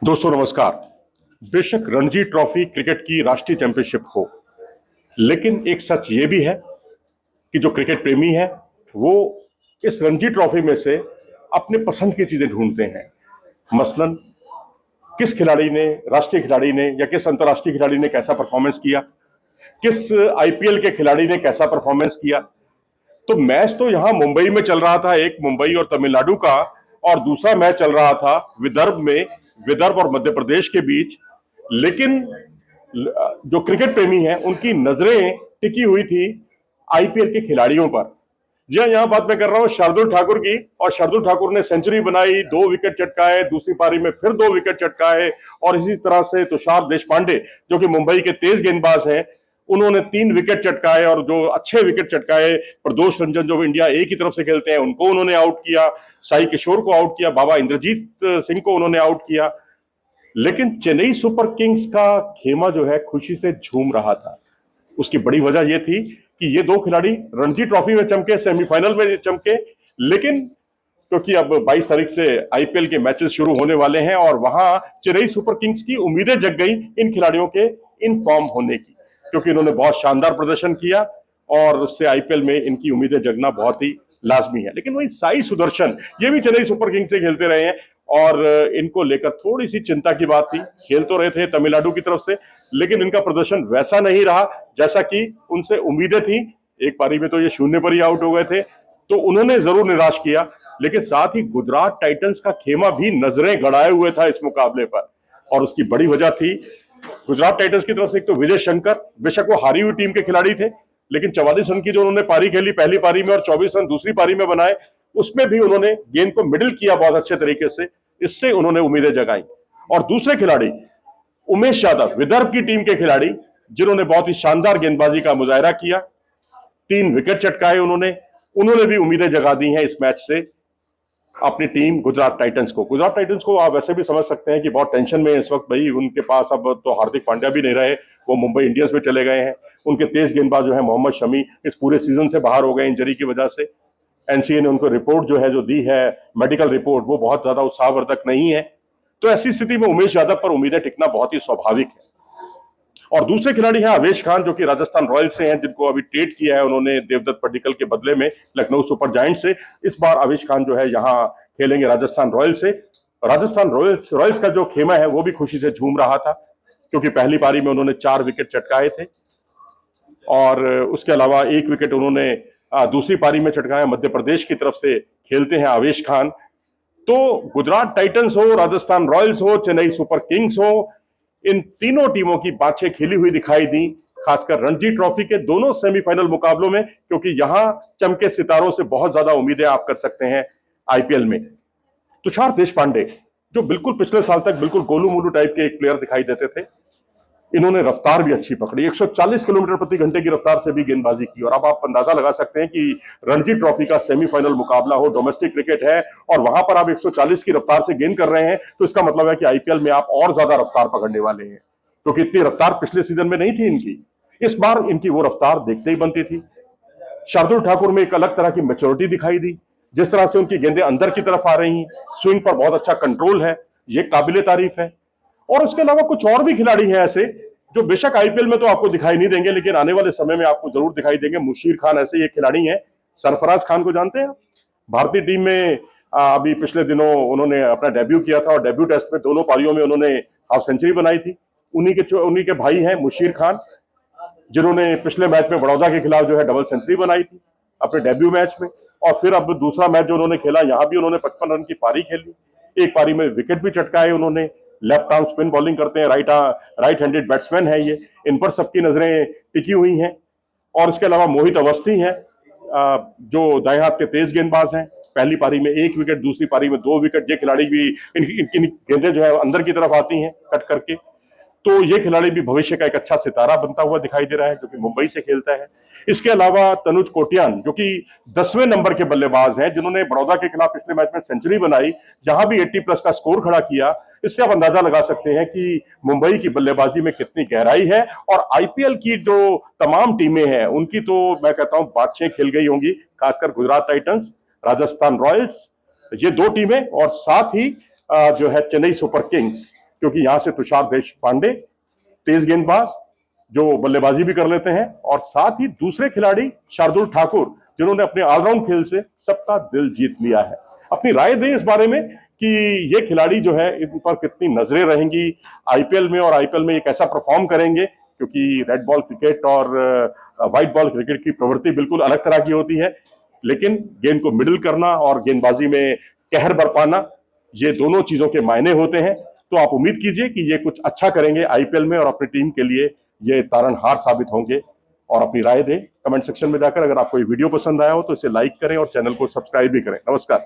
दोस्तों नमस्कार। बेशक रणजी ट्रॉफी क्रिकेट की राष्ट्रीय चैंपियनशिप हो, लेकिन एक सच ये भी है कि जो क्रिकेट प्रेमी है वो इस रणजी ट्रॉफी में से अपने पसंद की चीजें ढूंढते हैं। मसलन किस खिलाड़ी ने, राष्ट्रीय खिलाड़ी ने या किस अंतर्राष्ट्रीय खिलाड़ी ने कैसा परफॉर्मेंस किया, किस आईपीएल के खिलाड़ी ने कैसा परफॉर्मेंस किया। तो मैच तो यहाँ मुंबई में चल रहा था, एक मुंबई और तमिलनाडु का, और दूसरा मैच चल रहा था विदर्भ में, विदर्भ और मध्य प्रदेश के बीच। लेकिन जो क्रिकेट प्रेमी हैं उनकी नजरें टिकी हुई थी आईपीएल के खिलाड़ियों पर। जी हाँ, यहाँ बात मैं कर रहा हूँ शार्दुल ठाकुर की, और शार्दुल ठाकुर ने सेंचुरी बनाई, 2 विकेट चटकाए, दूसरी पारी में फिर 2 विकेट चटकाए। और इसी तरह से तुषार देशपांडे जो कि मुंबई के तेज गेंदबाज हैं, उन्होंने 3 विकेट चटकाए, और जो अच्छे विकेट चटकाए प्रदोष रंजन जो इंडिया ए की तरफ से खेलते हैं उनको उन्होंने आउट किया, साई किशोर को आउट किया, बाबा इंद्रजीत सिंह को उन्होंने आउट किया। लेकिन चेन्नई सुपर किंग्स का खेमा जो है खुशी से झूम रहा था। उसकी बड़ी वजह यह थी कि ये दो खिलाड़ी रणजी ट्रॉफी में चमके, सेमीफाइनल में चमके, लेकिन क्योंकि अब 22 तारीख से आईपीएल के मैचेस शुरू होने वाले हैं और वहां चेन्नई सुपर किंग्स की उम्मीदें जग गई इन खिलाड़ियों के इन फॉर्म होने की, क्योंकि इन्होंने बहुत शानदार प्रदर्शन किया और उससे आईपीएल में इनकी उम्मीदें जगना बहुत ही लाजमी है। लेकिन वही साई सुदर्शन, ये भी चेन्नई सुपर किंग्स से खेलते रहे हैं और इनको लेकर थोड़ी सी चिंता की बात थी। खेल तो रहे थे तमिलनाडु की तरफ से, लेकिन इनका प्रदर्शन वैसा नहीं रहा जैसा कि उनसे उम्मीदें थी। एक पारी में तो ये 0 पर ही आउट हो गए थे, तो उन्होंने जरूर निराश किया। लेकिन साथ ही गुजरात टाइटंस का खेमा भी नजरें गड़ाए हुए था इस मुकाबले पर, और उसकी बड़ी वजह थी गुजरात टाइटंस की तरफ से एक तो विजय शंकर, बेशक वो हारी हुई टीम के खिलाड़ी थे, लेकिन 44 रन की जो उन्होंने पारी खेली पहली पारी में और 24 रन दूसरी पारी में बनाए, उसमें भी उन्होंने गेंद को मिडिल किया बहुत अच्छे तरीके से, इससे उन्होंने उम्मीदें जगाई। और दूसरे खिलाड़ी उमेश यादव, विदर्भ की टीम के खिलाड़ी, जिन्होंने बहुत ही शानदार गेंदबाजी का मुजाहरा किया, 3 विकेट चटकाए उन्होंने उन्होंने भी उम्मीदें जगा दी हैं इस मैच से अपनी टीम गुजरात टाइटंस को। गुजरात टाइटंस को आप वैसे भी समझ सकते हैं कि बहुत टेंशन में है इस वक्त। भाई उनके पास अब तो हार्दिक पांड्या भी नहीं रहे, वो मुंबई इंडियंस में चले गए हैं। उनके तेज गेंदबाज जो है मोहम्मद शमी इस पूरे सीजन से बाहर हो गए इंजरी की वजह से। एनसीए ने उनको रिपोर्ट जो है जो दी है, मेडिकल रिपोर्ट, वो बहुत ज्यादा उत्साहवर्धक नहीं है। तो ऐसी स्थिति में उमेश यादव पर उम्मीदें टिकना बहुत ही स्वाभाविक है। और दूसरे खिलाड़ी हैं आवेश खान, जो कि राजस्थान रॉयल्स से हैं, जिनको अभी ट्रेड किया है उन्होंने देवदत्त पड्डीकल के बदले में लखनऊ सुपर जायंट से। इस बार आवेश खान जो है यहाँ खेलेंगे राजस्थान रॉयल्स से। राजस्थान रॉयल्स का जो खेमा है वो भी खुशी से झूम रहा था, क्योंकि पहली पारी में उन्होंने 4 विकेट चटकाए थे, और उसके अलावा 1 विकेट उन्होंने दूसरी पारी में चटकाया। मध्य प्रदेश की तरफ से खेलते हैं आवेश खान। तो गुजरात टाइटंस हो, राजस्थान रॉयल्स हो, चेन्नई सुपर किंग्स हो, इन तीनों टीमों की बातें खिली हुई दिखाई दी, खासकर रणजी ट्रॉफी के दोनों सेमीफाइनल मुकाबलों में, क्योंकि यहां चमके सितारों से बहुत ज्यादा उम्मीदें आप कर सकते हैं आईपीएल में। तुषार देशपांडे, जो बिल्कुल पिछले साल तक बिल्कुल गोलू मोलू टाइप के एक प्लेयर दिखाई देते थे, इन्होंने रफ्तार भी अच्छी पकड़ी, 140 किलोमीटर प्रति घंटे की रफ्तार से भी गेंदबाजी की। और अब आप अंदाजा लगा सकते हैं कि रणजी ट्रॉफी का सेमीफाइनल मुकाबला हो, डोमेस्टिक क्रिकेट है, और वहां पर आप 140 की रफ्तार से गेंद कर रहे हैं, तो इसका मतलब है कि आईपीएल में आप और ज्यादा रफ्तार पकड़ने वाले हैं, क्योंकि इतनी रफ्तार पिछले सीजन में नहीं थी इनकी। इस बार इनकी वो रफ्तार देखते ही बनती थी। शार्दुल ठाकुर में एक अलग तरह की मैच्योरिटी दिखाई दी, जिस तरह से उनकी गेंदें अंदर की तरफ आ रही हैं, स्विंग पर बहुत अच्छा कंट्रोल है, ये काबिले तारीफ है। और उसके अलावा कुछ और भी खिलाड़ी हैं ऐसे, जो बेशक आईपीएल में तो आपको दिखाई नहीं देंगे, लेकिन आने वाले समय में आपको जरूर दिखाई देंगे। मुशीर खान ऐसे ये खिलाड़ी हैं। सरफराज खान को जानते हैं? भारतीय टीम में अभी पिछले दिनों उन्होंने अपना डेब्यू किया था, और डेब्यू टेस्ट में दोनों पारियों में उन्होंने हाफ सेंचुरी बनाई थी। उन्हीं के भाई हैं मुशीर खान, जिन्होंने पिछले मैच में बड़ौदा के खिलाफ जो है डबल सेंचुरी बनाई थी अपने डेब्यू मैच में। और फिर अब दूसरा मैच जो उन्होंने खेला, यहां भी उन्होंने 55 रन की पारी खेली, एक पारी में विकेट भी चटकाए उन्होंने। लेफ्ट आर्म स्पिन बॉलिंग करते हैं, राइट हैंडेड बैट्समैन है ये, इन पर सबकी नजरें टिकी हुई हैं। और इसके अलावा मोहित अवस्थी हैं, जो दाएं हाथ के तेज गेंदबाज हैं। पहली पारी में 1 विकेट, दूसरी पारी में 2 विकेट। ये खिलाड़ी भी इनकी गेंदें जो है अंदर की तरफ आती हैं कट करके। तो ये खिलाड़ी भी भविष्य का एक अच्छा सितारा बनता हुआ दिखाई दे रहा है, जो कि मुंबई से खेलता है। इसके अलावा तनुज कोटियान, जो कि 10वें नंबर के बल्लेबाज हैं, जिन्होंने बड़ौदा के खिलाफ पिछले मैच में सेंचुरी बनाई, जहां भी 80+ का स्कोर खड़ा किया। इससे आप अंदाजा लगा सकते हैं कि मुंबई की बल्लेबाजी में कितनी गहराई है। और आईपीएल की जो तमाम टीमें हैं उनकी तो मैं कहता हूं बातचीत खिल गई होंगी, खासकर गुजरात टाइटंस, राजस्थान रॉयल्स, ये दो टीमें, और साथ ही जो है चेन्नई सुपर किंग्स। क्योंकि यहां से तुषार देशपांडे तेज गेंदबाज जो बल्लेबाजी भी कर लेते हैं, और साथ ही दूसरे खिलाड़ी शार्दुल ठाकुर जिन्होंने अपने ऑलराउंड खेल से सबका दिल जीत लिया है। अपनी राय दें इस बारे में कि ये खिलाड़ी जो है इन पर कितनी नजरें रहेंगी आईपीएल में, और आईपीएल में ये कैसा परफॉर्म करेंगे, क्योंकि रेड बॉल क्रिकेट और व्हाइट बॉल क्रिकेट की प्रवृत्ति बिल्कुल अलग तरह की होती है। लेकिन गेंद को मिडिल करना और गेंदबाजी में कहर बरपाना, ये दोनों चीजों के मायने होते हैं। तो आप उम्मीद कीजिए कि ये कुछ अच्छा करेंगे आईपीएल में और अपनी टीम के लिए ये तारनहार साबित होंगे। और अपनी राय दें कमेंट सेक्शन में जाकर। अगर आपको ये वीडियो पसंद आया हो तो इसे लाइक करें और चैनल को सब्सक्राइब भी करें। नमस्कार।